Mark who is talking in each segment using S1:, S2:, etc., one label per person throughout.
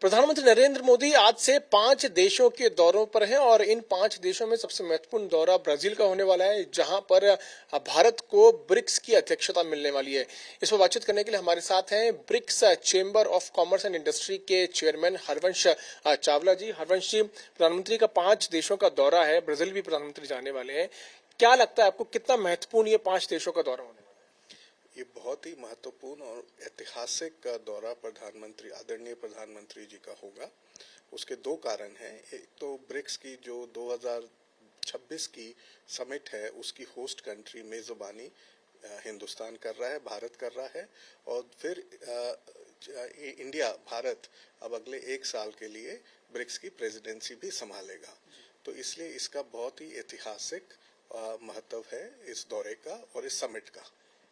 S1: प्रधानमंत्री नरेंद्र मोदी आज से 5 देशों के दौरों पर हैं और इन 5 देशों में सबसे महत्वपूर्ण दौरा ब्राजील का होने वाला है, जहां पर भारत को ब्रिक्स की अध्यक्षता मिलने वाली है। इस पर बातचीत करने के लिए हमारे साथ हैं BRICS chamber of commerce and industry के चेयरमैन हरवंश चावला जी। हरवंश जी, प्रधानमंत्री का 5 देशों का दौरा है, ब्राजील भी प्रधानमंत्री जाने वाले हैं। क्या लगता है आपको, कितना महत्वपूर्ण ये 5 देशों का दौरा होने?
S2: ये बहुत ही महत्वपूर्ण और ऐतिहासिक दौरा आदरणीय प्रधानमंत्री जी का होगा। उसके 2 कारण हैं। एक तो ब्रिक्स की जो 2026 की समिट है, उसकी होस्ट कंट्री मेजबानी हिंदुस्तान कर रहा है, भारत कर रहा है, और फिर भारत अब अगले 1 साल के लिए ब्रिक्स की प्रेसिडेंसी भी संभालेगा। तो इसलिए इसका बहुत ही ऐतिहासिक महत्व है इस दौरे का और इस समिट का।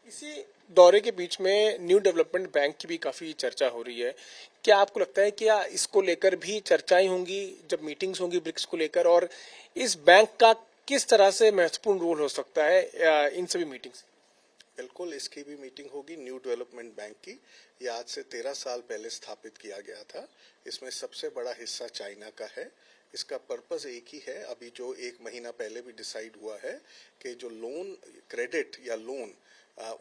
S1: इसी दौरे के बीच में न्यू डेवलपमेंट बैंक की भी काफी चर्चा हो रही है। क्या आपको लगता है कि इसको लेकर भी चर्चाएं होंगी जब मीटिंग्स होंगी ब्रिक्स को लेकर, और इस बैंक का किस तरह से महत्वपूर्ण रोल हो सकता है इन सभी मीटिंग्स?
S2: बिल्कुल, इसकी भी मीटिंग होगी न्यू डेवलपमेंट बैंक की। ये आज से 13 साल पहले स्थापित किया गया था। इसमें सबसे बड़ा हिस्सा चाइना का है। इसका पर्पस एक ही है, अभी जो 1 महीना पहले भी डिसाइड हुआ है कि जो क्रेडिट या लोन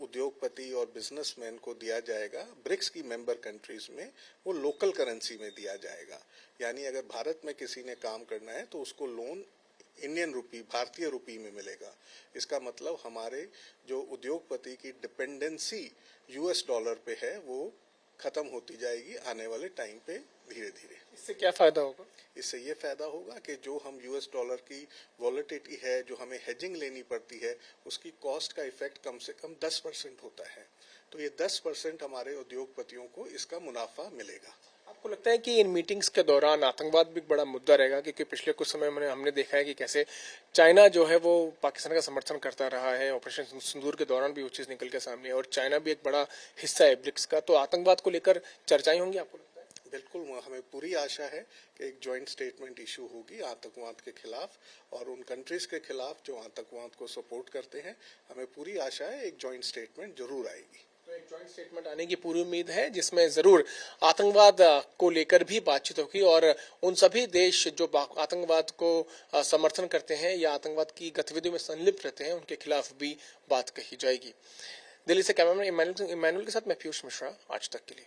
S2: उद्योगपति और बिजनेसमैन को दिया जाएगा ब्रिक्स की मेंबर कंट्रीज में, वो लोकल करेंसी में दिया जाएगा। यानी अगर भारत में किसी ने काम करना है तो उसको लोन इंडियन रुपी, भारतीय रुपी में मिलेगा। इसका मतलब हमारे जो उद्योगपति की डिपेंडेंसी यूएस डॉलर पे है, वो खत्म होती जाएगी आने वाले टाइम पे धीरे धीरे।
S1: इससे क्या फायदा होगा?
S2: इससे ये फायदा होगा कि जो हम यूएस डॉलर की वॉलेटिलिटी है, जो हमें हेजिंग लेनी पड़ती है, उसकी कॉस्ट का इफेक्ट कम से कम 10% होता है। तो ये 10% हमारे उद्योगपतियों को इसका मुनाफा मिलेगा।
S1: आपको लगता है कि इन मीटिंग्स के दौरान आतंकवाद भी एक बड़ा मुद्दा रहेगा? क्योंकि पिछले कुछ समय में हमने देखा है कि कैसे चाइना जो है वो पाकिस्तान का समर्थन करता रहा है। ऑपरेशन सिंदूर के दौरान भी वो चीज निकल के सामने, और चाइना भी एक बड़ा हिस्सा है ब्रिक्स का। तो आतंकवाद को लेकर चर्चाएं होंगी आपको लगता है?
S2: बिल्कुल, हमें पूरी आशा है कि एक ज्वाइंट स्टेटमेंट इशू होगी आतंकवाद के खिलाफ, और उन कंट्रीज के खिलाफ जो आतंकवाद को सपोर्ट करते हैं। हमें पूरी आशा है एक ज्वाइंट स्टेटमेंट जरूर आएगी।
S1: तो एक ज्वाइंट स्टेटमेंट आने की पूरी उम्मीद है, जिसमें जरूर आतंकवाद को लेकर भी बातचीत होगी, और उन सभी देश जो आतंकवाद को समर्थन करते हैं या आतंकवाद की गतिविधियों में संलिप्त रहते हैं, उनके खिलाफ भी बात कही जाएगी। दिल्ली से कैमरामैन इमैनुअल के साथ मैं पीयूष मिश्रा, आज तक के लिए।